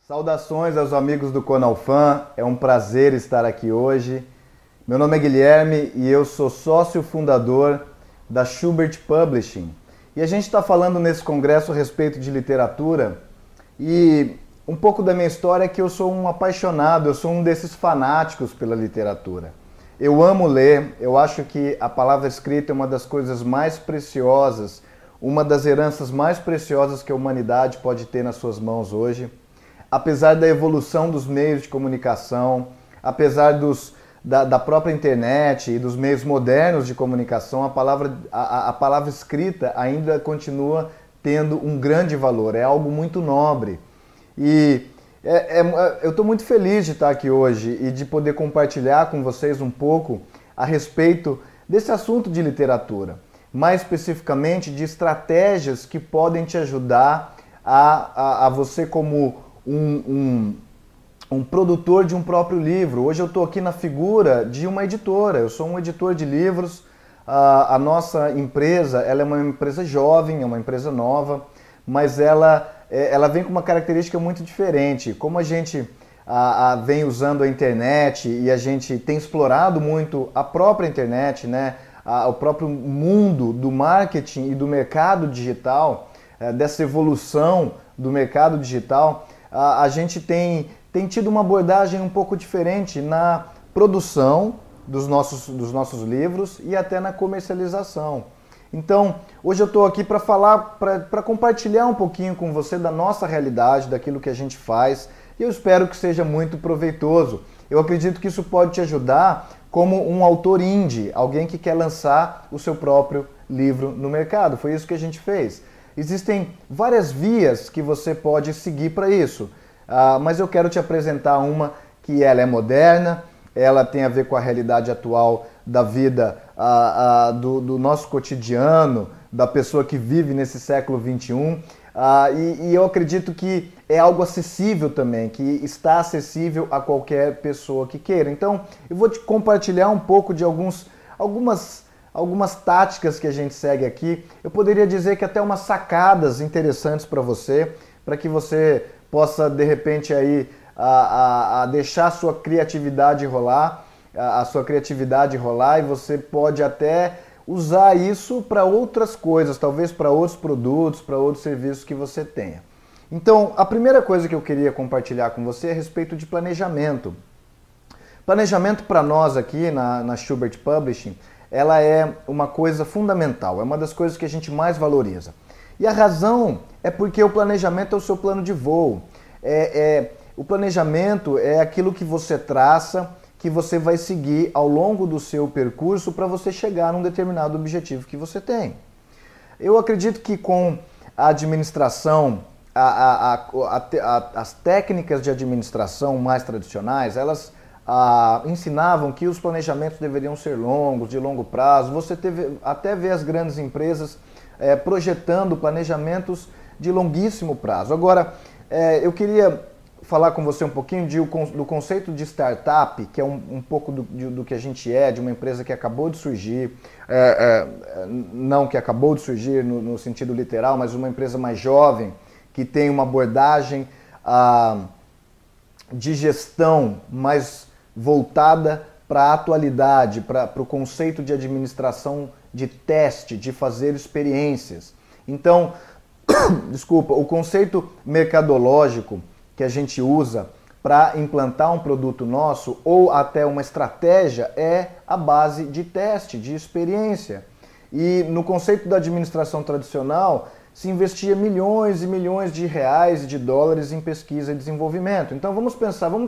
Saudações aos amigos do Conalfam, é um prazer estar aqui hoje. Meu nome é Guilherme e eu sou sócio fundador da Schubert Publishing. E a gente está falando nesse congresso a respeito de literatura e um pouco da minha história é que eu sou um apaixonado, eu sou um desses fanáticos pela literatura. Eu amo ler, eu acho que a palavra escrita é uma das coisas mais preciosas, uma das heranças mais preciosas que a humanidade pode ter nas suas mãos hoje. Apesar da evolução dos meios de comunicação, apesar da própria internet e dos meios modernos de comunicação, a palavra escrita ainda continua tendo um grande valor, é algo muito nobre. E eu estou muito feliz de estar aqui hoje e de poder compartilhar com vocês um pouco a respeito desse assunto de literatura, mais especificamente de estratégias que podem te ajudar a você como um produtor de um próprio livro. Hoje eu estou aqui na figura de uma editora, eu sou um editor de livros. A nossa empresa, ela é uma empresa jovem, é uma empresa nova, mas ela vem com uma característica muito diferente. Como a gente vem usando a internet e a gente tem explorado muito a própria internet, né, o próprio mundo do marketing e do mercado digital, dessa evolução do mercado digital, a gente tem tido uma abordagem um pouco diferente na produção dos nossos livros e até na comercialização. Então, hoje eu estou aqui para falar, para compartilhar um pouquinho com você da nossa realidade, daquilo que a gente faz, e eu espero que seja muito proveitoso. Eu acredito que isso pode te ajudar como um autor indie, alguém que quer lançar o seu próprio livro no mercado. Foi isso que a gente fez. Existem várias vias que você pode seguir para isso, mas eu quero te apresentar uma que ela é moderna, ela tem a ver com a realidade atual da vida, do nosso cotidiano, da pessoa que vive nesse século XXI, e eu acredito que é algo acessível também, que está acessível a qualquer pessoa que queira. Então, eu vou te compartilhar um pouco de algumas táticas que a gente segue aqui. Eu poderia dizer que até umas sacadas interessantes para que você possa, de repente, aí, deixar a sua criatividade rolar, e você pode até usar isso para outras coisas, talvez para outros produtos, para outros serviços que você tenha. Então, a primeira coisa que eu queria compartilhar com você é a respeito de planejamento. Planejamento para nós aqui na Schubert Publishing, ela é uma coisa fundamental, é uma das coisas que a gente mais valoriza. E a razão é porque o planejamento é o seu plano de voo. O planejamento é aquilo que você traça, que você vai seguir ao longo do seu percurso para você chegar num determinado objetivo que você tem. Eu acredito que com a administração, as técnicas de administração mais tradicionais, elas ensinavam que os planejamentos deveriam ser longos, de longo prazo. Você até vê as grandes empresas projetando planejamentos de longuíssimo prazo. Agora, eu queria falar com você um pouquinho do conceito de startup, que é um pouco do que a gente é, de uma empresa que acabou de surgir, não que acabou de surgir no sentido literal, mas uma empresa mais jovem, que tem uma abordagem de gestão mais voltada para a atualidade, para o conceito de administração de teste, de fazer experiências. Então, desculpa, o conceito mercadológico que a gente usa para implantar um produto nosso ou até uma estratégia é a base de teste, de experiência. E no conceito da administração tradicional, se investia milhões e milhões de reais e de dólares em pesquisa e desenvolvimento. Então vamos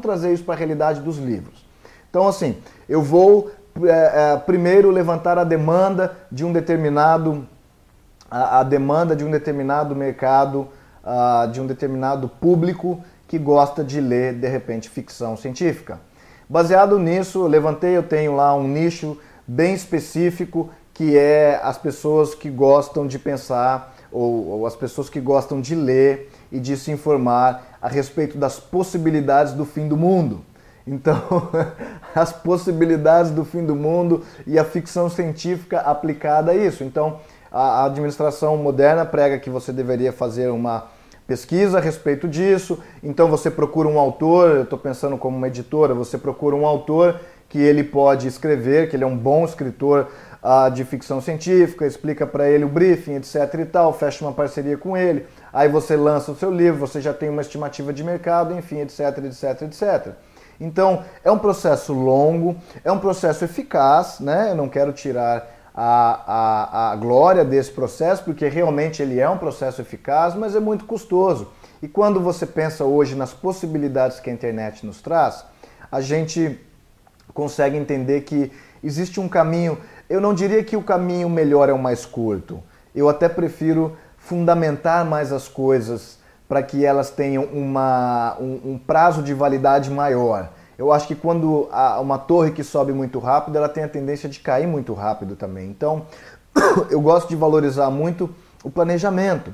trazer isso para a realidade dos livros. Então assim, eu vou primeiro levantar a demanda de um determinado mercado, de um determinado público que gosta de ler, de repente, ficção científica. Baseado nisso, eu tenho lá um nicho bem específico, que é as pessoas que gostam de pensar, ou as pessoas que gostam de ler e de se informar a respeito das possibilidades do fim do mundo. Então, as possibilidades do fim do mundo e a ficção científica aplicada a isso. Então, a administração moderna prega que você deveria fazer uma pesquisa a respeito disso, então você procura um autor, eu estou pensando como uma editora, você procura um autor que ele pode escrever, que ele é um bom escritor de ficção científica, explica para ele o briefing, etc e tal, fecha uma parceria com ele, aí você lança o seu livro, você já tem uma estimativa de mercado, enfim, etc, etc, etc. Então, é um processo longo, é um processo eficaz, né? Eu não quero tirar a glória desse processo, porque realmente ele é um processo eficaz, mas é muito custoso. E quando você pensa hoje nas possibilidades que a internet nos traz, a gente consegue entender que existe um caminho, eu não diria que o caminho melhor é o mais curto, eu até prefiro fundamentar mais as coisas para que elas tenham um prazo de validade maior. Eu acho que quando uma torre que sobe muito rápido, ela tem a tendência de cair muito rápido também. Então, eu gosto de valorizar muito o planejamento,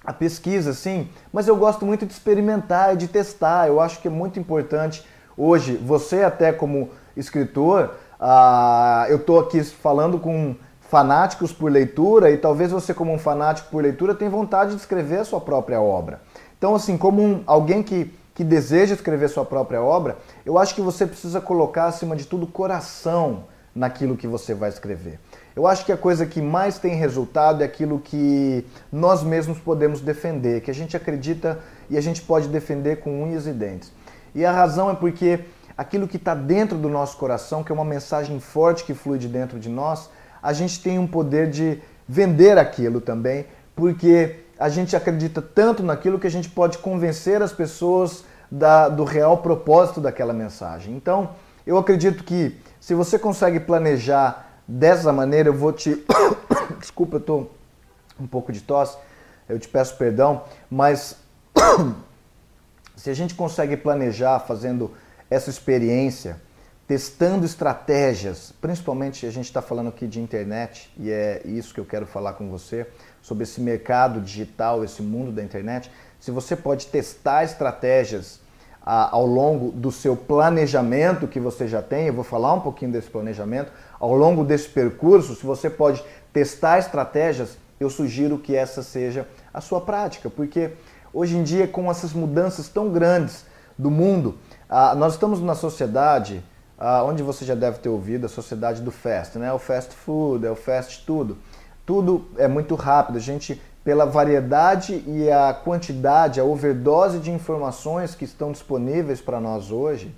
a pesquisa, sim, mas eu gosto muito de experimentar e de testar. Eu acho que é muito importante hoje, você até como escritor, eu estou aqui falando com fanáticos por leitura e talvez você como um fanático por leitura tenha vontade de escrever a sua própria obra. Então, assim, como alguém que deseja escrever sua própria obra, eu acho que você precisa colocar, acima de tudo, coração naquilo que você vai escrever. Eu acho que a coisa que mais tem resultado é aquilo que nós mesmos podemos defender, que a gente acredita e a gente pode defender com unhas e dentes. E a razão é porque aquilo que está dentro do nosso coração, que é uma mensagem forte que flui de dentro de nós, a gente tem um poder de vender aquilo também, porque a gente acredita tanto naquilo que a gente pode convencer as pessoas do real propósito daquela mensagem. Então, eu acredito que se você consegue planejar dessa maneira, eu vou te... Desculpa, eu estou um pouco de tosse, eu te peço perdão, mas se a gente consegue planejar fazendo essa experiência, testando estratégias, principalmente a gente está falando aqui de internet, e é isso que eu quero falar com você, sobre esse mercado digital, esse mundo da internet, se você pode testar estratégias ao longo do seu planejamento que você já tem, eu vou falar um pouquinho desse planejamento, ao longo desse percurso, se você pode testar estratégias, eu sugiro que essa seja a sua prática, porque hoje em dia, com essas mudanças tão grandes do mundo, nós estamos numa sociedade onde você já deve ter ouvido, a sociedade do fast, né? O fast food, é o fast tudo. Tudo é muito rápido, a gente, pela variedade e a quantidade, a overdose de informações que estão disponíveis para nós hoje,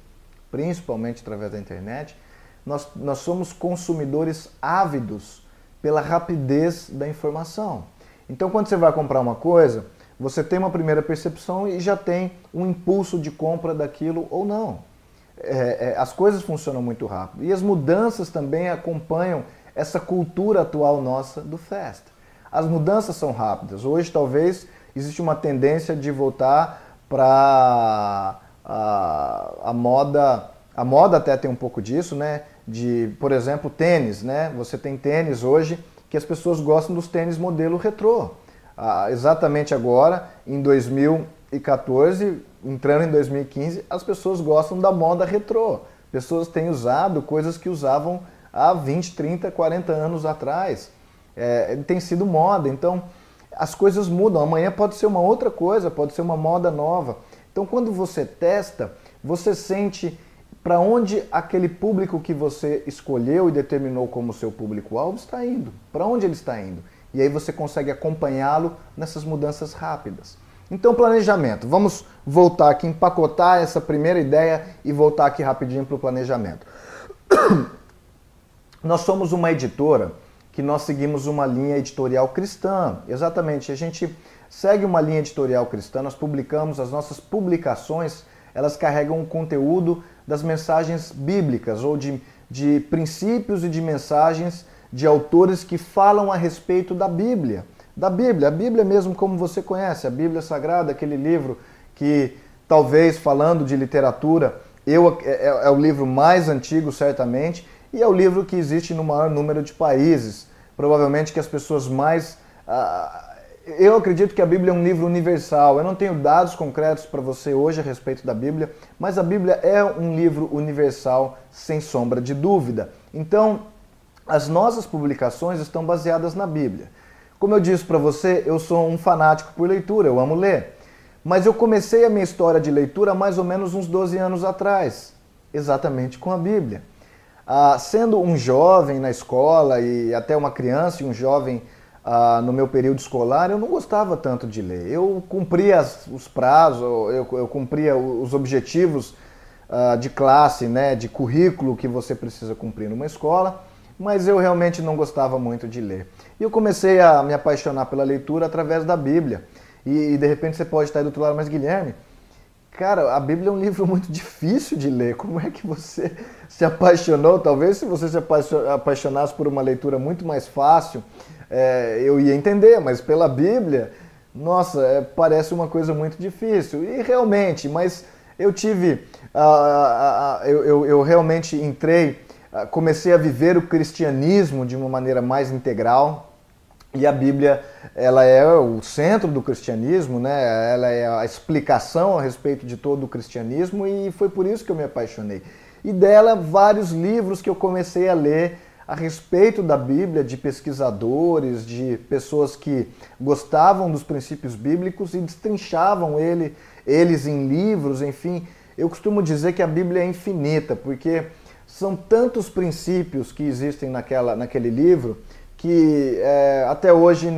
principalmente através da internet, nós somos consumidores ávidos pela rapidez da informação. Então, quando você vai comprar uma coisa, você tem uma primeira percepção e já tem um impulso de compra daquilo ou não. As coisas funcionam muito rápido. E as mudanças também acompanham essa cultura atual nossa do fast. As mudanças são rápidas. Hoje, talvez, existe uma tendência de voltar para a moda. A moda até tem um pouco disso, né? De, por exemplo, tênis, né? Você tem tênis hoje que as pessoas gostam dos tênis modelo retrô. Exatamente agora, em 2014, entrando em 2015, as pessoas gostam da moda retrô. Pessoas têm usado coisas que usavam há 20, 30, 40 anos atrás. Tem sido moda, então as coisas mudam. Amanhã pode ser uma outra coisa, pode ser uma moda nova. Então, quando você testa, você sente para onde aquele público que você escolheu e determinou como seu público-alvo está indo, para onde ele está indo. E aí você consegue acompanhá-lo nessas mudanças rápidas. Então, planejamento. Vamos voltar aqui, empacotar essa primeira ideia e voltar aqui rapidinho para o planejamento. Nós somos uma editora que nós seguimos uma linha editorial cristã. Exatamente, a gente segue uma linha editorial cristã, nós publicamos, as nossas publicações, elas carregam o conteúdo das mensagens bíblicas ou de princípios e de mensagens de autores que falam a respeito da Bíblia. A Bíblia mesmo como você conhece, a Bíblia Sagrada, aquele livro que talvez falando de literatura, é o livro mais antigo certamente, e é o livro que existe no maior número de países. Provavelmente que as pessoas mais... eu acredito que a Bíblia é um livro universal. Eu não tenho dados concretos para você hoje a respeito da Bíblia, mas a Bíblia é um livro universal sem sombra de dúvida. Então, as nossas publicações estão baseadas na Bíblia. Como eu disse para você, eu sou um fanático por leitura, eu amo ler. Mas eu comecei a minha história de leitura há mais ou menos uns 12 anos atrás, exatamente com a Bíblia. Sendo um jovem na escola e até uma criança e um jovem no meu período escolar, eu não gostava tanto de ler. Eu cumpria os prazos, eu cumpria os objetivos de classe, né, de currículo que você precisa cumprir numa escola, mas eu realmente não gostava muito de ler. E eu comecei a me apaixonar pela leitura através da Bíblia. E de repente você pode estar aí do outro lado, mas Guilherme, cara, a Bíblia é um livro muito difícil de ler. Como é que você se apaixonou? Talvez se você se apaixonasse por uma leitura muito mais fácil, eu ia entender, mas pela Bíblia, nossa, parece uma coisa muito difícil. E realmente, mas eu tive, eu realmente entrei, comecei a viver o cristianismo de uma maneira mais integral. E a Bíblia, ela é o centro do cristianismo, né? Ela é a explicação a respeito de todo o cristianismo e foi por isso que eu me apaixonei. E dela, vários livros que eu comecei a ler a respeito da Bíblia, de pesquisadores, de pessoas que gostavam dos princípios bíblicos e destrinchavam eles em livros, enfim. Eu costumo dizer que a Bíblia é infinita, porque são tantos princípios que existem naquele livro que até hoje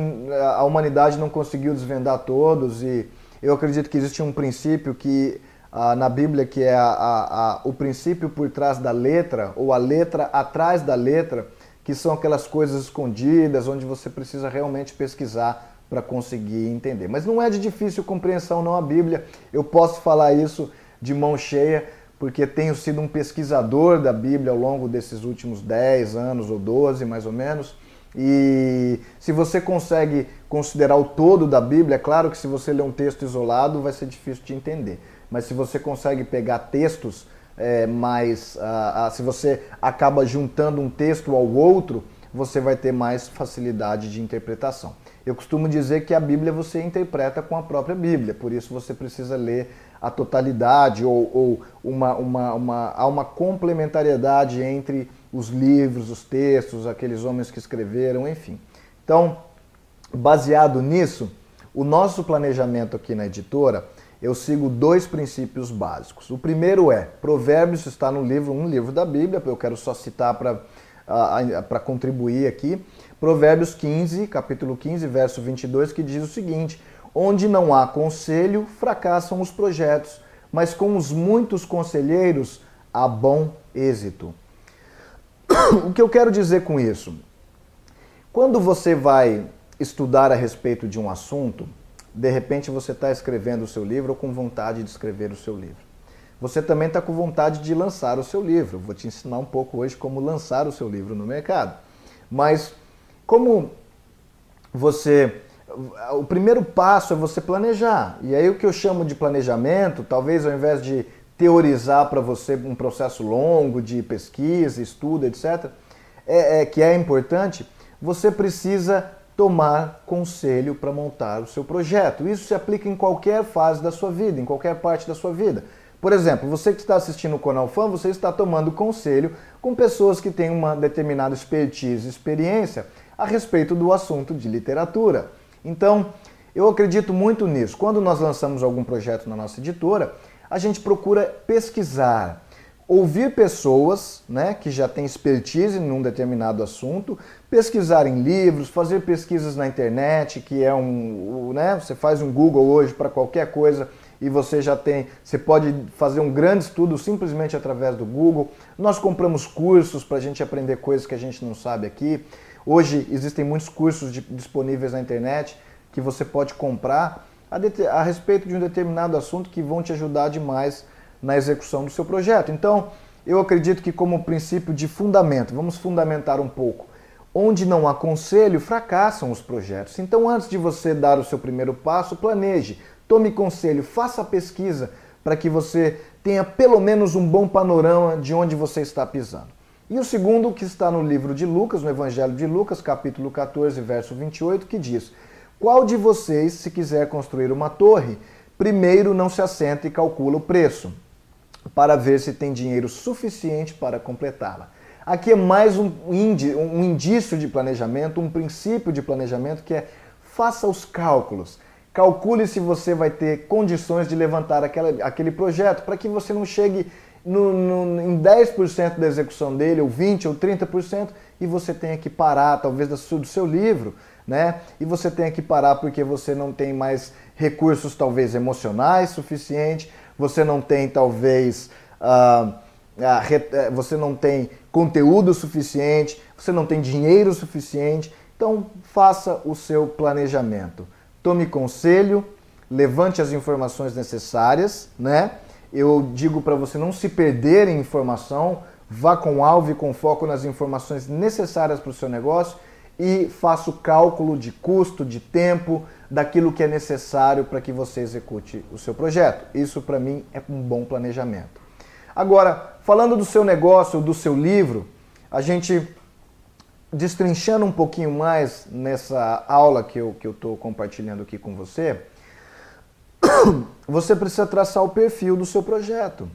a humanidade não conseguiu desvendar todos, e eu acredito que existe um princípio que na Bíblia que é o princípio por trás da letra, ou a letra atrás da letra, que são aquelas coisas escondidas, onde você precisa realmente pesquisar para conseguir entender. Mas não é de difícil compreensão não a Bíblia, eu posso falar isso de mão cheia, porque tenho sido um pesquisador da Bíblia ao longo desses últimos 10 anos ou 12 mais ou menos. E se você consegue considerar o todo da Bíblia, é claro que se você ler um texto isolado vai ser difícil de entender. Mas se você consegue pegar textos, se você acaba juntando um texto ao outro, você vai ter mais facilidade de interpretação. Eu costumo dizer que a Bíblia você interpreta com a própria Bíblia, por isso você precisa ler a totalidade ou há uma complementariedade entre os livros, os textos, aqueles homens que escreveram, enfim. Então, baseado nisso, o nosso planejamento aqui na editora, eu sigo 2 princípios básicos. O primeiro Provérbios está no livro, um livro da Bíblia, eu quero só citar para contribuir aqui. Provérbios 15, capítulo 15, verso 22, que diz o seguinte: onde não há conselho, fracassam os projetos, mas com os muitos conselheiros há bom êxito. O que eu quero dizer com isso? Quando você vai estudar a respeito de um assunto, de repente você está escrevendo o seu livro ou com vontade de escrever o seu livro. Você também está com vontade de lançar o seu livro. Vou te ensinar um pouco hoje como lançar o seu livro no mercado. Mas como o primeiro passo é você planejar. E aí o que eu chamo de planejamento, talvez ao invés de teorizar para você um processo longo de pesquisa, estudo, etc., que é importante, você precisa tomar conselho para montar o seu projeto. Isso se aplica em qualquer fase da sua vida, em qualquer parte da sua vida. Por exemplo, você que está assistindo o Conalfan, você está tomando conselho com pessoas que têm uma determinada expertise, experiência a respeito do assunto de literatura. Então, eu acredito muito nisso. Quando nós lançamos algum projeto na nossa editora, a gente procura pesquisar, ouvir pessoas, né, que já têm expertise em um determinado assunto, pesquisar em livros, fazer pesquisas na internet, que é você faz um Google hoje para qualquer coisa e você pode fazer um grande estudo simplesmente através do Google. Nós compramos cursos para a gente aprender coisas que a gente não sabe aqui. Hoje existem muitos cursos disponíveis na internet que você pode comprar a respeito de um determinado assunto que vão te ajudar demais na execução do seu projeto. Então, eu acredito que como princípio de fundamento, vamos fundamentar um pouco, onde não há conselho, fracassam os projetos. Então, antes de você dar o seu primeiro passo, planeje, tome conselho, faça a pesquisa para que você tenha pelo menos um bom panorama de onde você está pisando. E o segundo, que está no livro de Lucas, no Evangelho de Lucas, capítulo 14, verso 28, que diz: qual de vocês, se quiser construir uma torre, primeiro não se assenta e calcula o preço, para ver se tem dinheiro suficiente para completá-la? Aqui é mais um indício de planejamento, um princípio de planejamento que é: faça os cálculos. calcule se você vai ter condições de levantar aquele projeto, para que você não chegue em 10% da execução dele, ou 20% ou 30%, e você tenha que parar, talvez, do seu livro, né? E você tenha que parar porque você não tem mais recursos, talvez, emocionais suficientes, você não tem, talvez, você não tem conteúdo suficiente, você não tem dinheiro suficiente. Então, faça o seu planejamento. Tome conselho, levante as informações necessárias, né? Eu digo para você não se perder em informação, vá com alvo e com foco nas informações necessárias para o seu negócio e faça o cálculo de custo, de tempo, daquilo que é necessário para que você execute o seu projeto. Isso, para mim, é um bom planejamento. Agora, falando do seu negócio, do seu livro, a gente, destrinchando um pouquinho mais nessa aula que eu estou compartilhando aqui com você, você precisa traçar o perfil do seu projeto.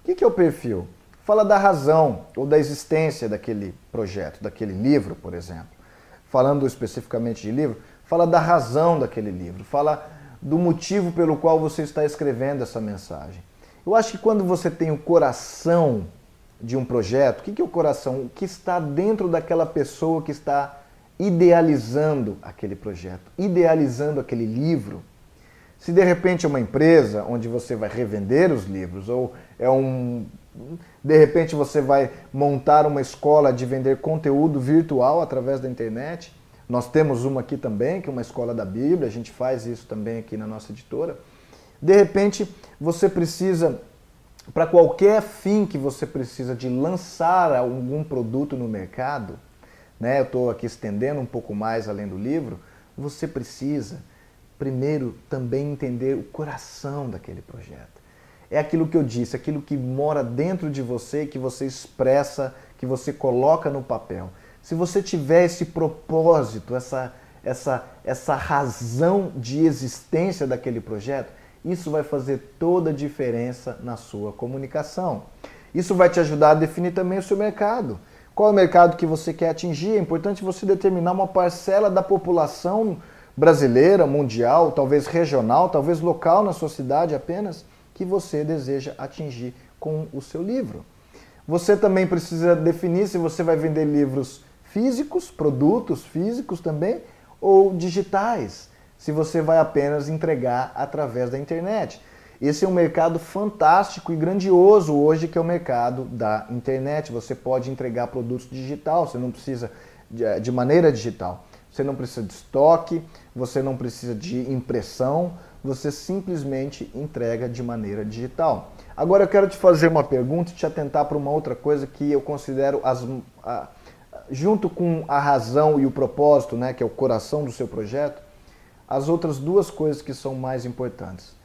O que é o perfil? Fala da razão ou da existência daquele projeto, daquele livro, por exemplo. Falando especificamente de livro, fala da razão daquele livro, fala do motivo pelo qual você está escrevendo essa mensagem. Eu acho que quando você tem o coração de um projeto, o que é o coração? O que está dentro daquela pessoa que está idealizando aquele projeto, idealizando aquele livro. Se de repente é uma empresa onde você vai revender os livros, ou de repente você vai montar uma escola de vender conteúdo virtual através da internet. Nós temos uma aqui também, que é uma escola da Bíblia, a gente faz isso também aqui na nossa editora. De repente você precisa, para qualquer fim que você precisa de lançar algum produto no mercado, né? Eu estou aqui estendendo um pouco mais além do livro, você precisa primeiro também entender o coração daquele projeto. É aquilo que eu disse, aquilo que mora dentro de você, que você expressa, que você coloca no papel. Se você tiver esse propósito, essa razão de existência daquele projeto, isso vai fazer toda a diferença na sua comunicação. Isso vai te ajudar a definir também o seu mercado. Qual é o mercado que você quer atingir? É importante você determinar uma parcela da população brasileira, mundial, talvez regional, talvez local na sua cidade apenas, que você deseja atingir com o seu livro. Você também precisa definir se você vai vender livros físicos, produtos físicos também, ou digitais, se você vai apenas entregar através da internet. Esse é um mercado fantástico e grandioso hoje, que é o mercado da internet. Você pode entregar produtos digital, você não precisa de maneira digital. Você não precisa de estoque, você não precisa de impressão, você simplesmente entrega de maneira digital. Agora eu quero te fazer uma pergunta e te atentar para uma outra coisa que eu considero, junto com a razão e o propósito, né, que é o coração do seu projeto, as outras duas coisas que são mais importantes.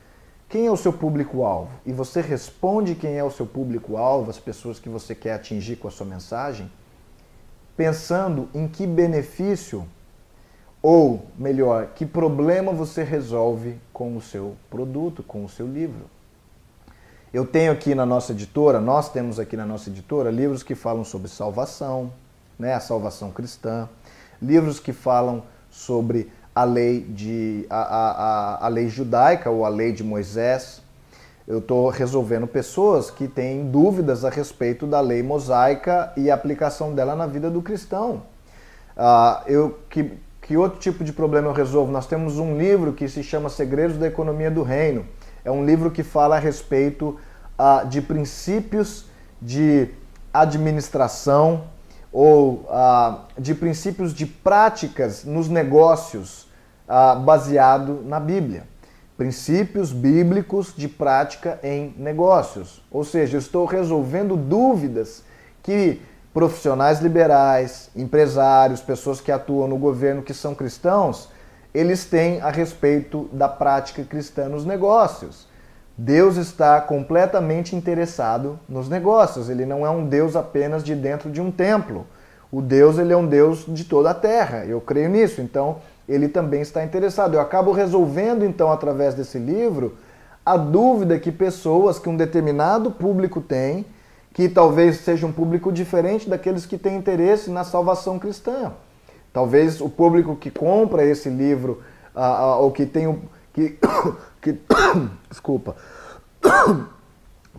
Quem é o seu público-alvo? E você responde quem é o seu público-alvo, as pessoas que você quer atingir com a sua mensagem, pensando em que benefício, ou melhor, que problema você resolve com o seu produto, com o seu livro. Eu tenho aqui na nossa editora, nós temos aqui na nossa editora, livros que falam sobre salvação, né, a salvação cristã, livros que falam sobre a lei, a lei judaica ou a lei de Moisés. Eu estou resolvendo pessoas que têm dúvidas a respeito da lei mosaica e a aplicação dela na vida do cristão. Que outro tipo de problema eu resolvo? Nós temos um livro que se chama Segredos da Economia do Reino. É um livro que fala a respeito de princípios de administração ou de princípios de práticas nos negócios baseado na Bíblia. Princípios bíblicos de prática em negócios. Ou seja, eu estou resolvendo dúvidas que profissionais liberais, empresários, pessoas que atuam no governo que são cristãos, eles têm a respeito da prática cristã nos negócios. Deus está completamente interessado nos negócios. Ele não é um Deus apenas de dentro de um templo. O Deus, ele é um Deus de toda a terra. Eu creio nisso. Então, ele também está interessado. Eu acabo resolvendo, então, através desse livro, a dúvida que pessoas, que um determinado público tem, que talvez seja um público diferente daqueles que têm interesse na salvação cristã. Talvez o público que compra esse livro, ou que que, que desculpa,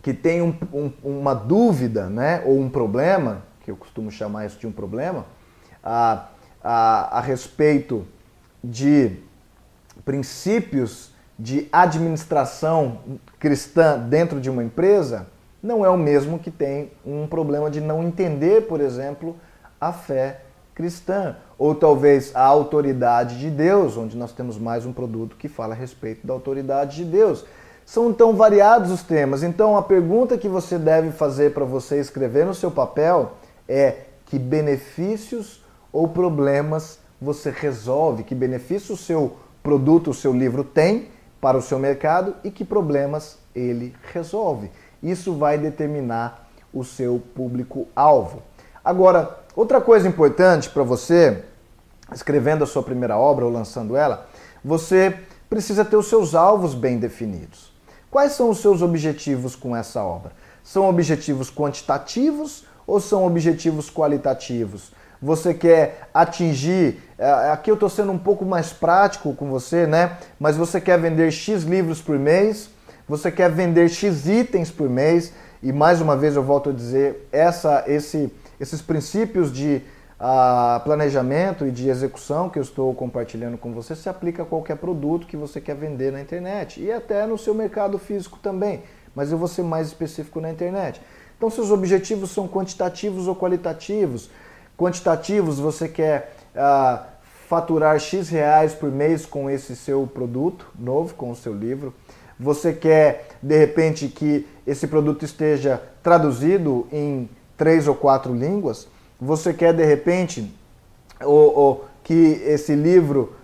que tem uma dúvida, né, ou um problema, que eu costumo chamar isso de um problema, a respeito de princípios de administração cristã dentro de uma empresa, não é o mesmo que tem um problema de não entender, por exemplo, a fé cristã, ou talvez a autoridade de Deus, onde nós temos mais um produto que fala a respeito da autoridade de Deus. São tão variados os temas, então a pergunta que você deve fazer para você escrever no seu papel é: que benefícios ou problemas você resolve, que benefício o seu produto, o seu livro tem para o seu mercado e que problemas ele resolve. Isso vai determinar o seu público-alvo. Agora, outra coisa importante para você, escrevendo a sua primeira obra ou lançando ela, você precisa ter os seus alvos bem definidos. Quais são os seus objetivos com essa obra? São objetivos quantitativos ou são objetivos qualitativos? Você quer atingir, aqui eu estou sendo um pouco mais prático com você, né? Mas você quer vender X livros por mês, você quer vender X itens por mês, e mais uma vez eu volto a dizer, esses princípios de planejamento e de execução que eu estou compartilhando com você se aplica a qualquer produto que você quer vender na internet e até no seu mercado físico também, mas eu vou ser mais específico na internet. Então seus objetivos são quantitativos ou qualitativos. Quantitativos, você quer faturar X reais por mês com esse seu produto novo, com o seu livro. Você quer, de repente, que esse produto esteja traduzido em 3 ou 4 línguas. Você quer, de repente, que esse livro,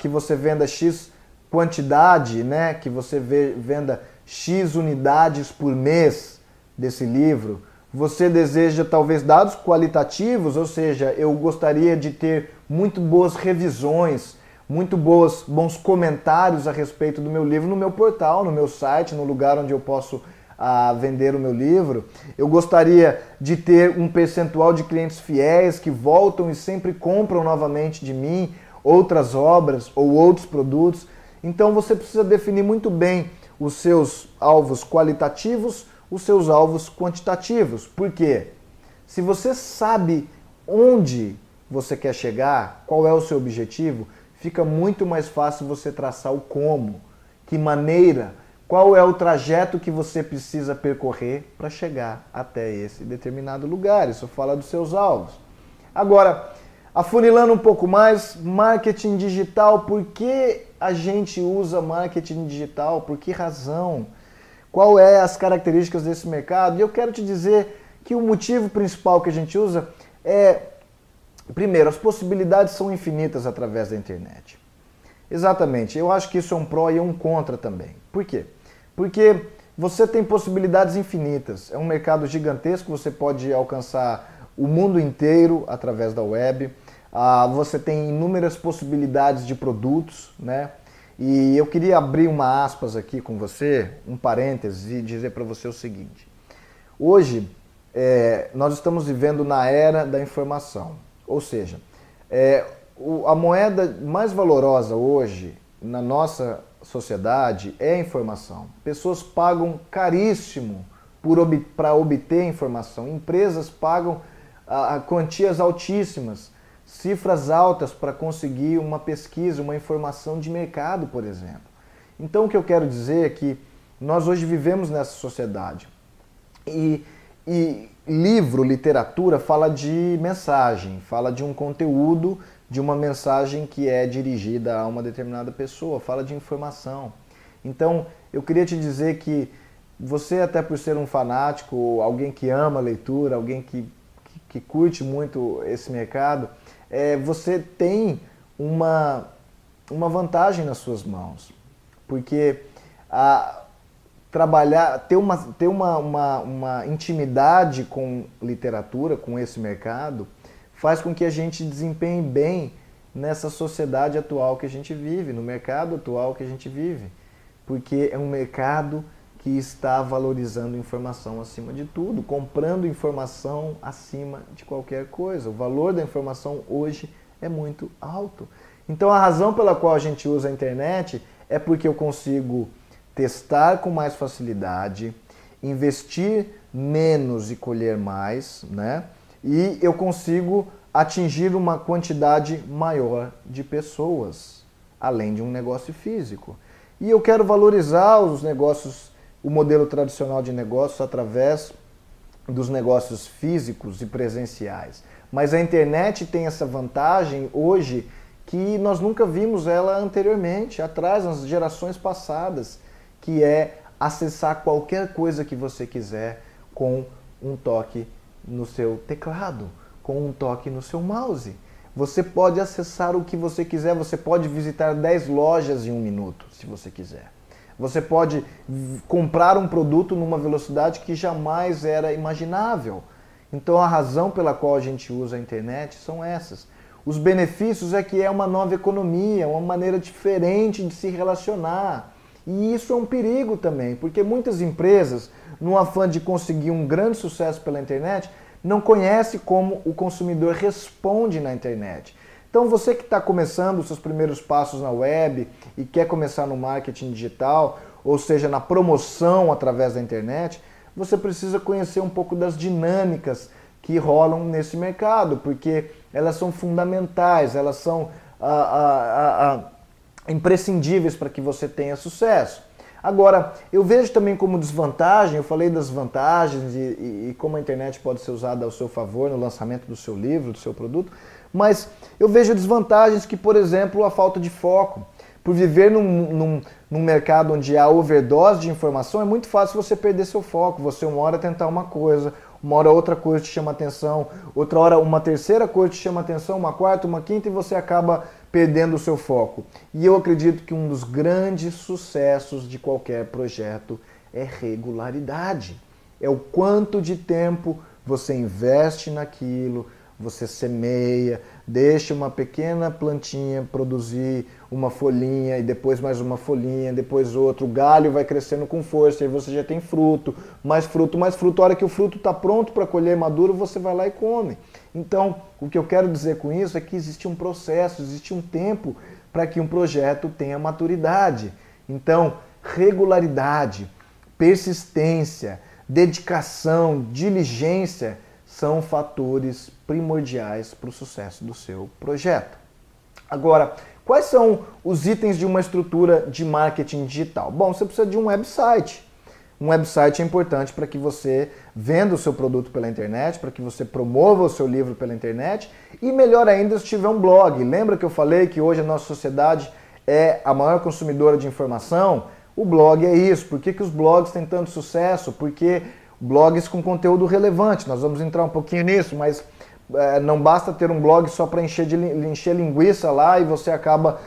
que você venda X quantidade, né? Que você venda X unidades por mês desse livro. Você deseja talvez dados qualitativos, ou seja, eu gostaria de ter muito boas revisões, muito bons comentários a respeito do meu livro no meu portal, no meu site, no lugar onde eu posso vender o meu livro. Eu gostaria de ter um percentual de clientes fiéis que voltam e sempre compram novamente de mim outras obras ou outros produtos. Então você precisa definir muito bem os seus alvos qualitativos, os seus alvos quantitativos. Por quê? Se você sabe onde você quer chegar, qual é o seu objetivo, fica muito mais fácil você traçar o como, que maneira, qual é o trajeto que você precisa percorrer para chegar até esse determinado lugar. Isso fala dos seus alvos. Agora, afunilando um pouco mais, marketing digital. Por que a gente usa marketing digital? Por que razão? Qual é as características desse mercado? E eu quero te dizer que o motivo principal que a gente usa é, primeiro, as possibilidades são infinitas através da internet. Exatamente, eu acho que isso é um pró e um contra também. Por quê? Porque você tem possibilidades infinitas, é um mercado gigantesco, você pode alcançar o mundo inteiro através da web, você tem inúmeras possibilidades de produtos, né? E eu queria abrir uma aspas aqui com você, um parênteses, e dizer para você o seguinte. Hoje, nós estamos vivendo na era da informação. Ou seja, a moeda mais valorosa hoje na nossa sociedade é a informação. Pessoas pagam caríssimo para obter informação. Empresas pagam quantias altíssimas, cifras altas para conseguir uma pesquisa, uma informação de mercado, por exemplo. Então o que eu quero dizer é que nós hoje vivemos nessa sociedade. E livro, literatura, fala de mensagem, fala de um conteúdo, de uma mensagem que é dirigida a uma determinada pessoa, fala de informação. Então eu queria te dizer que você, até por ser um fanático, alguém que ama a leitura, alguém que curte muito esse mercado, você tem uma vantagem nas suas mãos, porque ter uma intimidade com literatura, com esse mercado, faz com que a gente desempenhe bem nessa sociedade atual que a gente vive, no mercado atual que a gente vive, porque é um mercado que está valorizando informação acima de tudo, comprando informação acima de qualquer coisa. O valor da informação hoje é muito alto. Então a razão pela qual a gente usa a internet é porque eu consigo testar com mais facilidade, investir menos e colher mais, né? E eu consigo atingir uma quantidade maior de pessoas, além de um negócio físico. E eu quero valorizar os negócios, o modelo tradicional de negócios através dos negócios físicos e presenciais. Mas a internet tem essa vantagem hoje que nós nunca vimos ela anteriormente, atrás, nas gerações passadas, que é acessar qualquer coisa que você quiser com um toque no seu teclado, com um toque no seu mouse. Você pode acessar o que você quiser, você pode visitar 10 lojas em 1 minuto, se você quiser. Você pode comprar um produto numa velocidade que jamais era imaginável. Então a razão pela qual a gente usa a internet são essas. Os benefícios é que é uma nova economia, uma maneira diferente de se relacionar. E isso é um perigo também, porque muitas empresas, no afã de conseguir um grande sucesso pela internet, não conhecem como o consumidor responde na internet. Então você que está começando os seus primeiros passos na web e quer começar no marketing digital, ou seja, na promoção através da internet, você precisa conhecer um pouco das dinâmicas que rolam nesse mercado, porque elas são fundamentais, elas são imprescindíveis para que você tenha sucesso. Agora, eu vejo também como desvantagem, eu falei das vantagens e como a internet pode ser usada ao seu favor no lançamento do seu livro, do seu produto, mas eu vejo desvantagens que, por exemplo, a falta de foco. Por viver num mercado onde há overdose de informação, é muito fácil você perder seu foco. Você uma hora tentar uma coisa, uma hora outra coisa te chama atenção, outra hora uma terceira coisa te chama atenção, uma quarta, uma quinta e você acaba perdendo o seu foco. E eu acredito que um dos grandes sucessos de qualquer projeto é regularidade. É o quanto de tempo você investe naquilo, você semeia, deixa uma pequena plantinha produzir uma folhinha e depois mais uma folhinha, depois outra, o galho vai crescendo com força e você já tem fruto, mais fruto, mais fruto. A hora que o fruto está pronto para colher maduro, você vai lá e come. Então, o que eu quero dizer com isso é que existe um processo, existe um tempo para que um projeto tenha maturidade. Então, regularidade, persistência, dedicação, diligência são fatores primordiais para o sucesso do seu projeto. Agora, quais são os itens de uma estrutura de marketing digital? Bom, você precisa de um website. Um website é importante para que você venda o seu produto pela internet, para que você promova o seu livro pela internet e, melhor ainda, se tiver um blog. Lembra que eu falei que hoje a nossa sociedade é a maior consumidora de informação? O blog é isso. Por que os blogs têm tanto sucesso? Porque blogs com conteúdo relevante. Nós vamos entrar um pouquinho nisso, mas não basta ter um blog só para encher linguiça lá e você acaba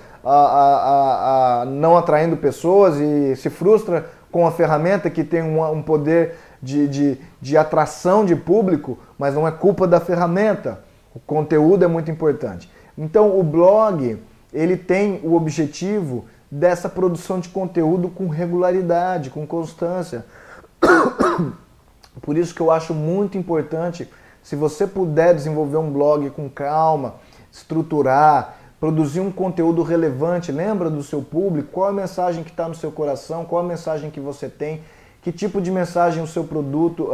não atraindo pessoas e se frustra com a ferramenta que tem um poder de atração de público, mas não é culpa da ferramenta. O conteúdo é muito importante. Então o blog, ele tem o objetivo dessa produção de conteúdo com regularidade, com constância. Por isso que eu acho muito importante, se você puder desenvolver um blog com calma, estruturar, produzir um conteúdo relevante, lembra do seu público, qual a mensagem que está no seu coração, qual a mensagem que você tem, que tipo de mensagem o seu produto,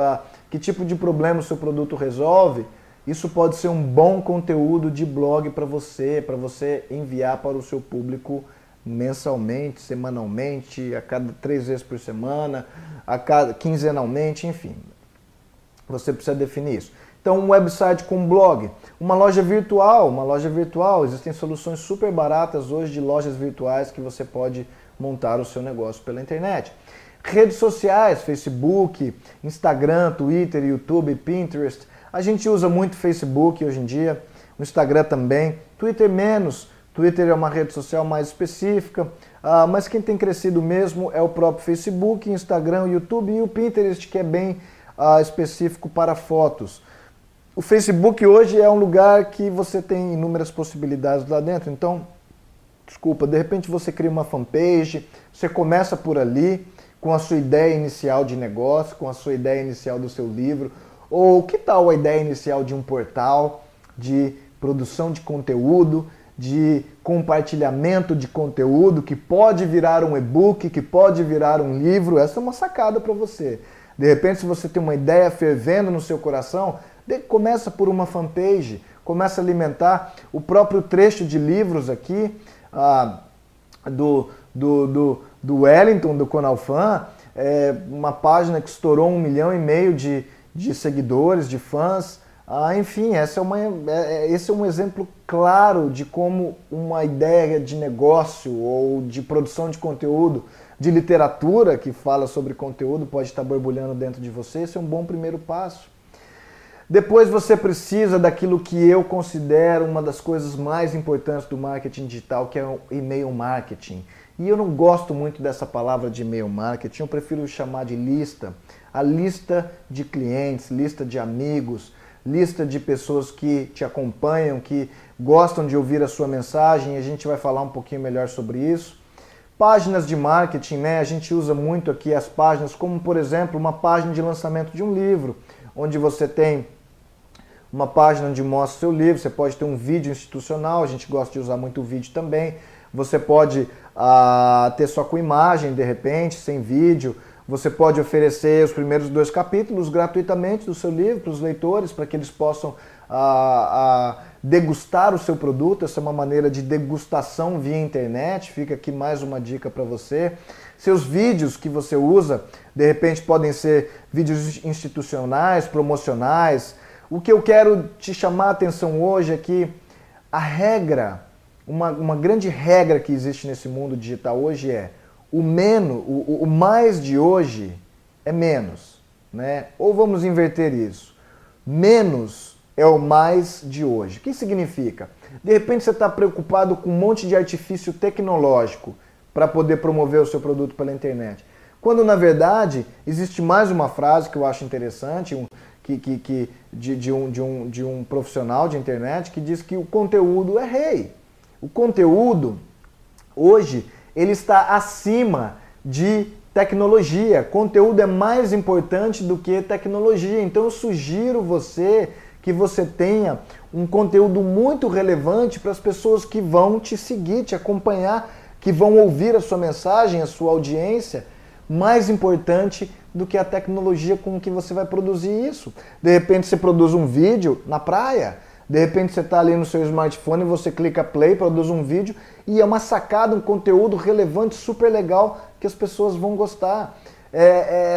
que tipo de problema o seu produto resolve, isso pode ser um bom conteúdo de blog para você enviar para o seu público mensalmente, semanalmente, a cada 3 vezes por semana, quinzenalmente, enfim. Você precisa definir isso. Então, um website com blog, uma loja virtual, existem soluções super baratas hoje de lojas virtuais que você pode montar o seu negócio pela internet. Redes sociais, Facebook, Instagram, Twitter, YouTube, Pinterest. A gente usa muito Facebook hoje em dia, o Instagram também, Twitter menos. Twitter é uma rede social mais específica, mas quem tem crescido mesmo é o próprio Facebook, Instagram, YouTube e o Pinterest, que é bem específico para fotos. O Facebook hoje é um lugar que você tem inúmeras possibilidades lá dentro, então, de repente você cria uma fanpage, você começa por ali, com a sua ideia inicial de negócio, com a sua ideia inicial do seu livro, ou que tal a ideia inicial de um portal de produção de conteúdo, de compartilhamento de conteúdo, que pode virar um e-book, que pode virar um livro. Essa é uma sacada para você. De repente, se você tem uma ideia fervendo no seu coração, começa por uma fanpage, começa a alimentar o próprio trecho de livros aqui do Wellington, do Conalfan, uma página que estourou 1,5 milhão de seguidores, de fãs. Enfim, esse é um exemplo claro de como uma ideia de negócio ou de produção de conteúdo, de literatura que fala sobre conteúdo, pode estar borbulhando dentro de você. Esse é um bom primeiro passo. Depois você precisa daquilo que eu considero uma das coisas mais importantes do marketing digital, que é o e-mail marketing. E eu não gosto muito dessa palavra de e-mail marketing, eu prefiro chamar de lista. A lista de clientes, lista de amigos, lista de pessoas que te acompanham, que gostam de ouvir a sua mensagem, e a gente vai falar um pouquinho melhor sobre isso. Páginas de marketing, né? A gente usa muito aqui as páginas, como por exemplo, uma página de lançamento de um livro, onde você tem uma página onde mostra o seu livro, você pode ter um vídeo institucional, a gente gosta de usar muito o vídeo também. Você pode ter só com imagem, de repente, sem vídeo. Você pode oferecer os primeiros 2 capítulos gratuitamente do seu livro para os leitores, para que eles possam degustar o seu produto. Essa é uma maneira de degustação via internet. Fica aqui mais uma dica para você. Seus vídeos que você usa, de repente, podem ser vídeos institucionais, promocionais. O que eu quero te chamar a atenção hoje é que a regra, uma grande regra que existe nesse mundo digital hoje é o mais de hoje é menos, né? Ou vamos inverter isso. Menos é o mais de hoje. O que significa? De repente você está preocupado com um monte de artifício tecnológico para poder promover o seu produto pela internet. Quando, na verdade, existe mais uma frase que eu acho interessante, de um profissional de internet, que diz que o conteúdo é rei. O conteúdo, hoje, ele está acima de tecnologia. Conteúdo é mais importante do que tecnologia. Então eu sugiro que você tenha um conteúdo muito relevante para as pessoas que vão te seguir, te acompanhar, que vão ouvir a sua mensagem, a sua audiência. Mais importante do que a tecnologia com que você vai produzir isso. De repente você produz um vídeo na praia, de repente você está ali no seu smartphone, você clica play, produz um vídeo e é uma sacada, um conteúdo relevante, super legal, que as pessoas vão gostar.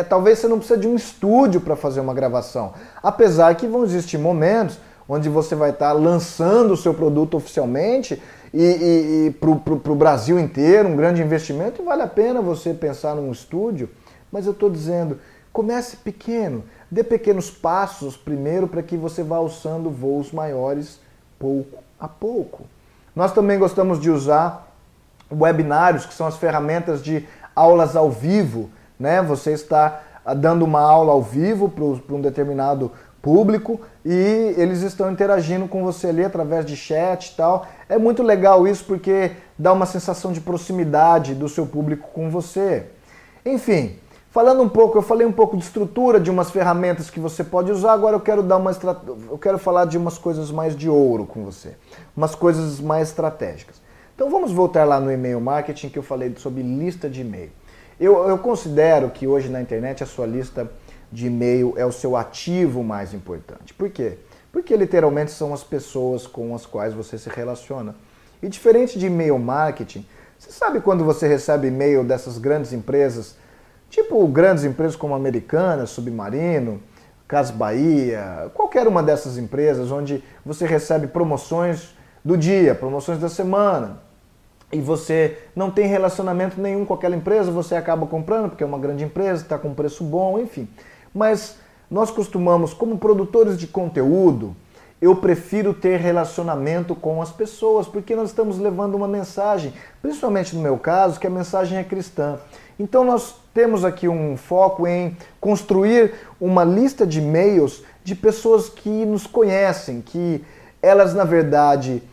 Talvez você não precise de um estúdio para fazer uma gravação, apesar que vão existir momentos onde você vai estar lançando o seu produto oficialmente e para o Brasil inteiro, um grande investimento, e vale a pena você pensar num estúdio. Mas eu estou dizendo, comece pequeno, dê pequenos passos primeiro para que você vá alçando voos maiores pouco a pouco. Nós também gostamos de usar webinários, que são as ferramentas de aulas ao vivo, né? Você está dando uma aula ao vivo para um determinado público e eles estão interagindo com você ali através de chat e tal. É muito legal isso porque dá uma sensação de proximidade do seu público com você. Enfim, eu falei um pouco de estrutura, de umas ferramentas que você pode usar, agora eu quero falar de umas coisas mais de ouro com você, umas coisas mais estratégicas. Então vamos voltar lá no e-mail marketing que eu falei sobre lista de e-mail. Eu considero que hoje na internet a sua lista de e-mail é o seu ativo mais importante. Por quê? Porque literalmente são as pessoas com as quais você se relaciona. E diferente de e-mail marketing, você sabe quando você recebe e-mail dessas grandes empresas, tipo grandes empresas como Americanas, Submarino, Casas Bahia, qualquer uma dessas empresas onde você recebe promoções do dia, promoções da semana, e você não tem relacionamento nenhum com aquela empresa, você acaba comprando porque é uma grande empresa, está com um preço bom, enfim. Mas nós costumamos, como produtores de conteúdo, eu prefiro ter relacionamento com as pessoas, porque nós estamos levando uma mensagem, principalmente no meu caso, que a mensagem é cristã. Então nós temos aqui um foco em construir uma lista de e-mails de pessoas que nos conhecem, que elas na verdade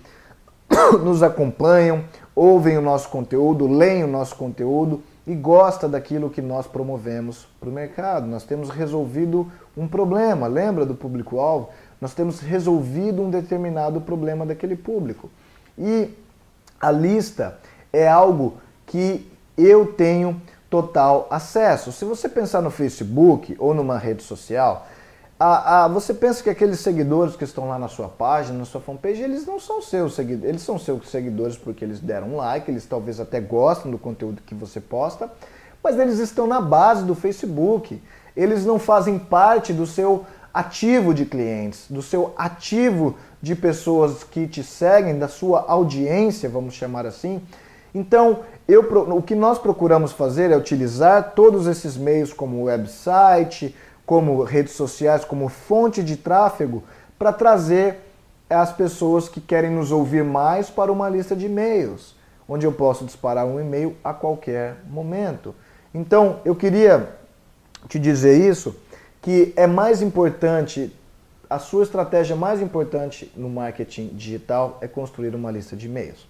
nos acompanham, ouvem o nosso conteúdo, leem o nosso conteúdo e gostam daquilo que nós promovemos para o mercado. Nós temos resolvido um problema, lembra do público-alvo? Nós temos resolvido um determinado problema daquele público. E a lista é algo que eu tenho total acesso. Se você pensar no Facebook ou numa rede social, você pensa que aqueles seguidores que estão lá na sua página, na sua fanpage, eles não são seus seguidores, eles são seus seguidores porque eles deram um like, eles talvez até gostam do conteúdo que você posta, mas eles estão na base do Facebook, eles não fazem parte do seu ativo de clientes, do seu ativo de pessoas que te seguem, da sua audiência, vamos chamar assim. Então, o que nós procuramos fazer é utilizar todos esses meios como website, como redes sociais, como fonte de tráfego, para trazer as pessoas que querem nos ouvir mais para uma lista de e-mails, onde eu posso disparar um e-mail a qualquer momento. Então, eu queria te dizer isso, que é mais importante, a sua estratégia mais importante no marketing digital é construir uma lista de e-mails.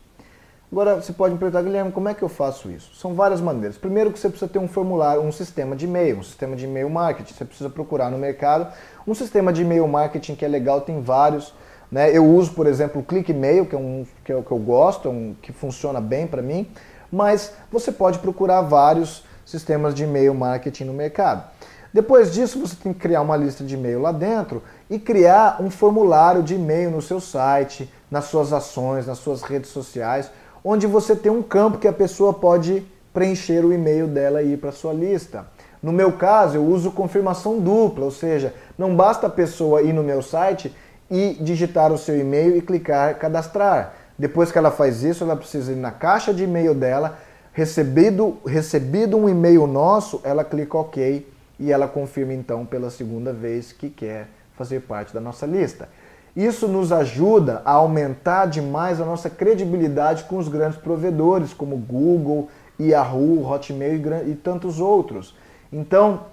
Agora, você pode me perguntar, Guilherme, como é que eu faço isso? São várias maneiras. Primeiro que você precisa ter um formulário, um sistema de e-mail marketing. Você precisa procurar no mercado um sistema de e-mail marketing que é legal, tem vários. Né? Eu uso, por exemplo, o ClickMail, que é o que eu gosto, que funciona bem para mim, mas você pode procurar vários sistemas de e-mail marketing no mercado. Depois disso, você tem que criar uma lista de e-mail lá dentro e criar um formulário de e-mail no seu site, nas suas ações, nas suas redes sociais, onde você tem um campo que a pessoa pode preencher o e-mail dela e ir para a sua lista. No meu caso, eu uso confirmação dupla, ou seja, não basta a pessoa ir no meu site e digitar o seu e-mail e clicar cadastrar. Depois que ela faz isso, ela precisa ir na caixa de e-mail dela, recebido um e-mail nosso, ela clica OK e ela confirma então pela segunda vez que quer fazer parte da nossa lista. Isso nos ajuda a aumentar demais a nossa credibilidade com os grandes provedores, como Google, Yahoo, Hotmail e tantos outros. Então,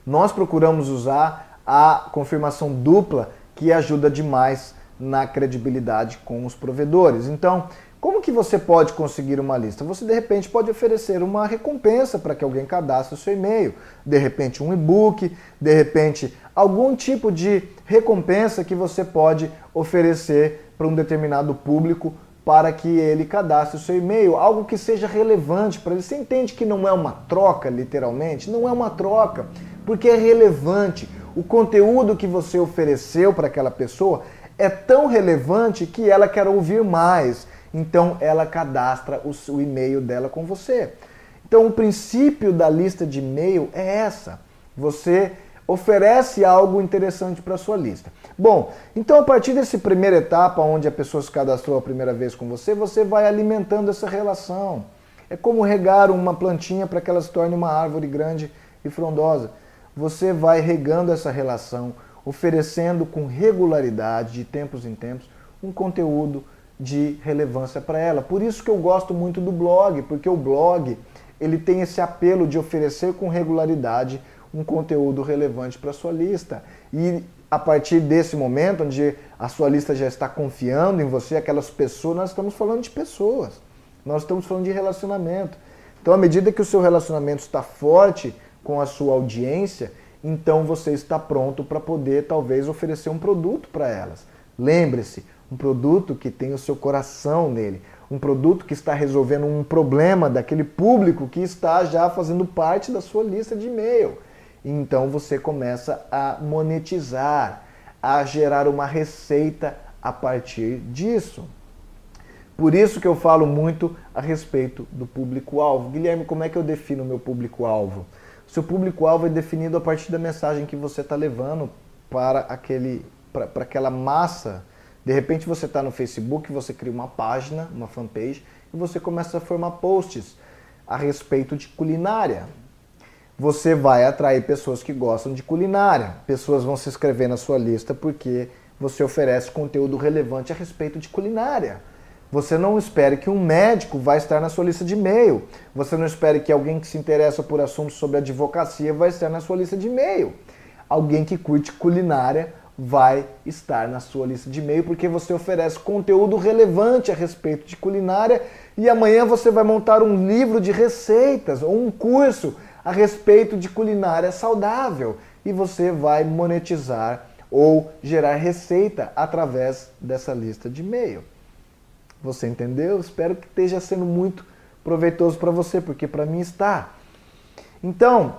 nós procuramos usar a confirmação dupla, que ajuda demais na credibilidade com os provedores. Então, como que você pode conseguir uma lista? Você, de repente, pode oferecer uma recompensa para que alguém cadastre o seu e-mail. De repente, um e-book, de repente, algum tipo de recompensa que você pode oferecer para um determinado público para que ele cadastre o seu e-mail. Algo que seja relevante para ele. Você entende que não é uma troca, literalmente? Não é uma troca, porque é relevante. O conteúdo que você ofereceu para aquela pessoa é tão relevante que ela quer ouvir mais. Então ela cadastra o e-mail dela com você. Então o princípio da lista de e-mail é essa. Você oferece algo interessante para a sua lista. Bom, então a partir dessa primeira etapa, onde a pessoa se cadastrou a primeira vez com você, você vai alimentando essa relação. É como regar uma plantinha para que ela se torne uma árvore grande e frondosa. Você vai regando essa relação, oferecendo com regularidade, de tempos em tempos, um conteúdo de relevância para ela. Por isso que eu gosto muito do blog, porque o blog ele tem esse apelo de oferecer com regularidade um conteúdo relevante para a sua lista. E a partir desse momento, onde a sua lista já está confiando em você, aquelas pessoas, nós estamos falando de pessoas, nós estamos falando de relacionamento. Então, à medida que o seu relacionamento está forte com a sua audiência, então você está pronto para poder, talvez, oferecer um produto para elas. Lembre-se, um produto que tem o seu coração nele, um produto que está resolvendo um problema daquele público que está já fazendo parte da sua lista de e-mail. Então você começa a monetizar, a gerar uma receita a partir disso. Por isso que eu falo muito a respeito do público-alvo. Guilherme, como é que eu defino o meu público-alvo? O seu público-alvo é definido a partir da mensagem que você está levando para aquela massa. De repente você está no Facebook, você cria uma página, uma fanpage, e você começa a formar posts a respeito de culinária. Você vai atrair pessoas que gostam de culinária. Pessoas vão se inscrever na sua lista porque você oferece conteúdo relevante a respeito de culinária. Você não espere que um médico vai estar na sua lista de e-mail. Você não espere que alguém que se interessa por assuntos sobre advocacia vai estar na sua lista de e-mail. Alguém que curte culinária vai estar na sua lista de e-mail porque você oferece conteúdo relevante a respeito de culinária e amanhã você vai montar um livro de receitas ou um curso a respeito de culinária saudável e você vai monetizar ou gerar receita através dessa lista de e-mail. Você entendeu? Espero que esteja sendo muito proveitoso para você, porque para mim está. Então,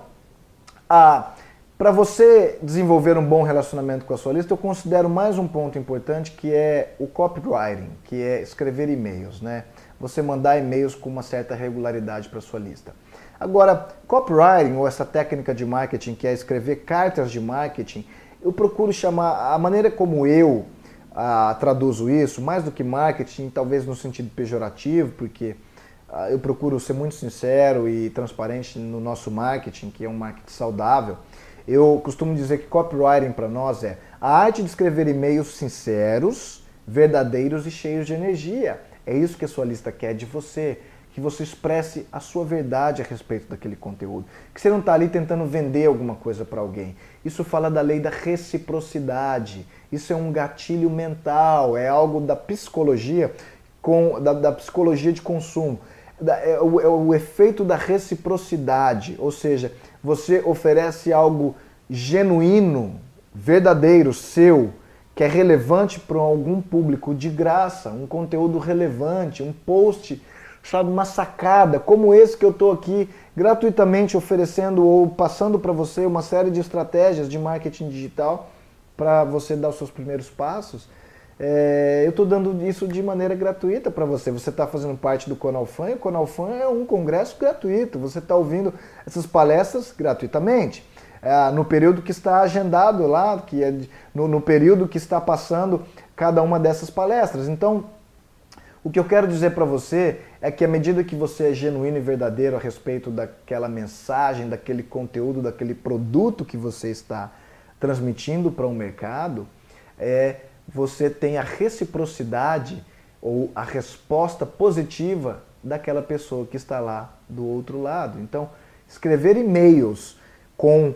para você desenvolver um bom relacionamento com a sua lista, eu considero mais um ponto importante, que é o copywriting, que é escrever e-mails, né? Você mandar e-mails com uma certa regularidade para a sua lista. Agora, copywriting, ou essa técnica de marketing, que é escrever cartas de marketing, eu procuro chamar, a maneira como eu traduzo isso, mais do que marketing, talvez no sentido pejorativo, porque eu procuro ser muito sincero e transparente no nosso marketing, que é um marketing saudável. Eu costumo dizer que copywriting para nós é a arte de escrever e-mails sinceros, verdadeiros e cheios de energia. É isso que a sua lista quer de você, que você expresse a sua verdade a respeito daquele conteúdo, que você não está ali tentando vender alguma coisa para alguém. Isso fala da lei da reciprocidade, isso é um gatilho mental, é algo da psicologia, da psicologia de consumo. É o efeito da reciprocidade, ou seja, você oferece algo genuíno, verdadeiro, seu, que é relevante para algum público de graça, um conteúdo relevante, um post, sabe, uma sacada, como esse que eu estou aqui gratuitamente oferecendo ou passando para você uma série de estratégias de marketing digital para você dar os seus primeiros passos. Eu estou dando isso de maneira gratuita para você. Você está fazendo parte do Conalfan, e o Conalfan é um congresso gratuito. Você está ouvindo essas palestras gratuitamente. No período que está agendado lá, que é no período que está passando cada uma dessas palestras. Então, o que eu quero dizer para você é que à medida que você é genuíno e verdadeiro a respeito daquela mensagem, daquele conteúdo, daquele produto que você está transmitindo para o mercado, você tem a reciprocidade ou a resposta positiva daquela pessoa que está lá do outro lado. Então, escrever e-mails com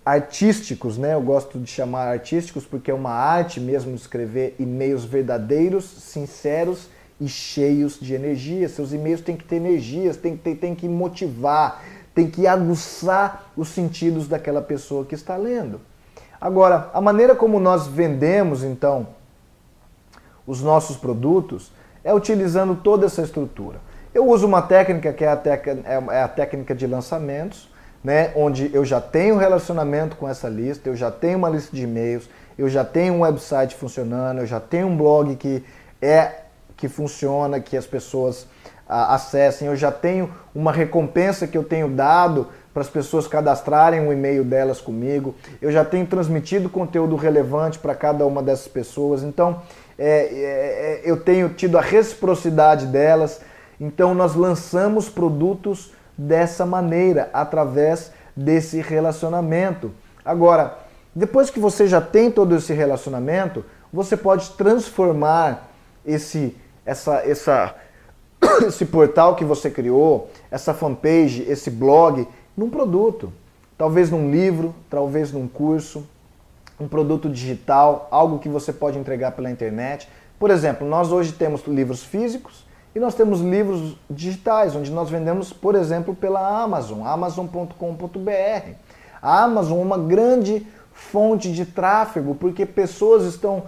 artísticos, né? Eu gosto de chamar artísticos porque é uma arte mesmo de escrever e-mails verdadeiros, sinceros e cheios de energia. Seus e-mails têm que ter energias, tem que motivar, tem que aguçar os sentidos daquela pessoa que está lendo. Agora, a maneira como nós vendemos, então, os nossos produtos é utilizando toda essa estrutura. Eu uso uma técnica que é a técnica de lançamentos, né, onde eu já tenho relacionamento com essa lista, eu já tenho uma lista de e-mails, eu já tenho um website funcionando, eu já tenho um blog que funciona, que as pessoas acessem, eu já tenho uma recompensa que eu tenho dado para as pessoas cadastrarem o e-mail delas comigo, eu já tenho transmitido conteúdo relevante para cada uma dessas pessoas, então eu tenho tido a reciprocidade delas, então nós lançamos produtos dessa maneira, através desse relacionamento. Agora, depois que você já tem todo esse relacionamento, você pode transformar esse portal que você criou, essa fanpage, esse blog, num produto. Talvez num livro, talvez num curso, um produto digital, algo que você pode entregar pela internet. Por exemplo, nós hoje temos livros físicos e nós temos livros digitais, onde nós vendemos, por exemplo, pela Amazon, amazon.com.br. A Amazon é uma grande fonte de tráfego, porque pessoas estão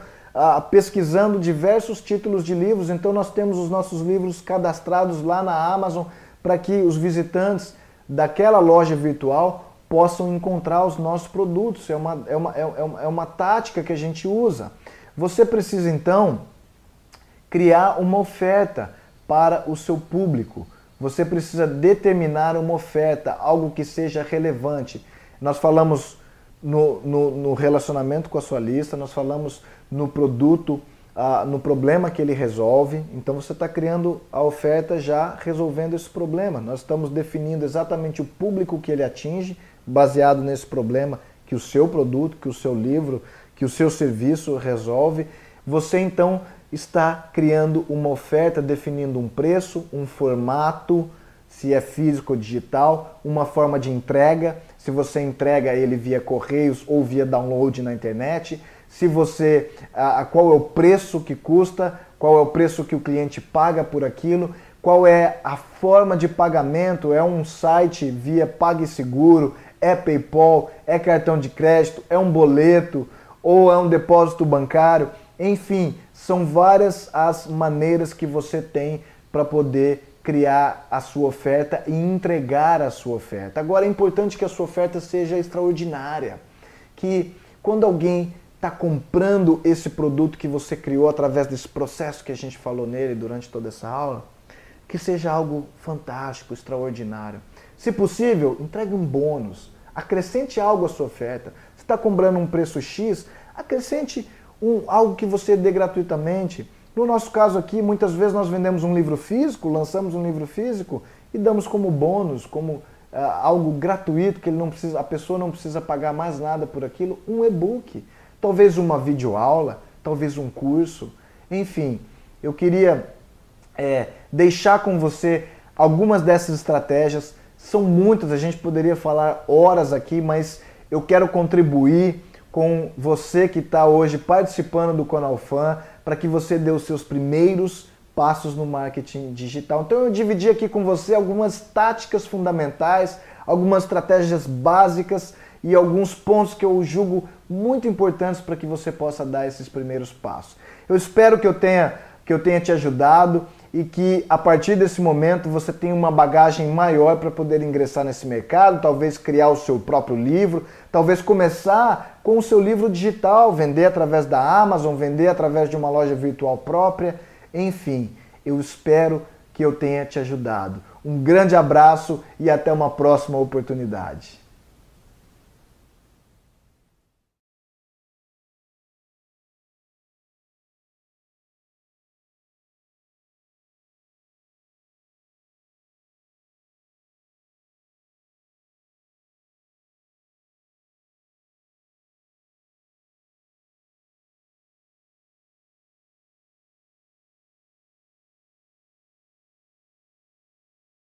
pesquisando diversos títulos de livros, então nós temos os nossos livros cadastrados lá na Amazon para que os visitantes daquela loja virtual possam encontrar os nossos produtos. É uma tática que a gente usa. Você precisa, então, criar uma oferta para o seu público. Você precisa determinar uma oferta, algo que seja relevante. Nós falamos no relacionamento com a sua lista, nós falamos no produto, no problema que ele resolve. Então você está criando a oferta já resolvendo esse problema. Nós estamos definindo exatamente o público que ele atinge, baseado nesse problema que o seu produto, que o seu livro, que o seu serviço resolve. Você então está criando uma oferta, definindo um preço, um formato, se é físico ou digital, uma forma de entrega, se você entrega ele via correios ou via download na internet, se você, qual é o preço que custa, qual é o preço que o cliente paga por aquilo, qual é a forma de pagamento, é um site via PagSeguro, é PayPal, é cartão de crédito, é um boleto ou é um depósito bancário. Enfim, são várias as maneiras que você tem para poder criar a sua oferta e entregar a sua oferta. Agora é importante que a sua oferta seja extraordinária, que quando alguém está comprando esse produto que você criou através desse processo que a gente falou nele durante toda essa aula, que seja algo fantástico, extraordinário. Se possível, entregue um bônus, acrescente algo à sua oferta. Se está comprando um preço X, acrescente algo que você dê gratuitamente. No nosso caso aqui, muitas vezes nós vendemos um livro físico, lançamos um livro físico e damos como bônus, como algo gratuito, que a pessoa não precisa pagar mais nada por aquilo, um e-book, talvez uma videoaula, talvez um curso. Enfim, eu queria deixar com você algumas dessas estratégias. São muitas, a gente poderia falar horas aqui, mas eu quero contribuir com você que está hoje participando do Conalfan, para que você dê os seus primeiros passos no marketing digital. Então eu dividi aqui com você algumas táticas fundamentais, algumas estratégias básicas e alguns pontos que eu julgo muito importantes para que você possa dar esses primeiros passos. Eu espero que eu tenha te ajudado e que a partir desse momento você tenha uma bagagem maior para poder ingressar nesse mercado, talvez criar o seu próprio livro, talvez começar com o seu livro digital, vender através da Amazon, vender através de uma loja virtual própria. Enfim, eu espero que eu tenha te ajudado. Um grande abraço e até uma próxima oportunidade.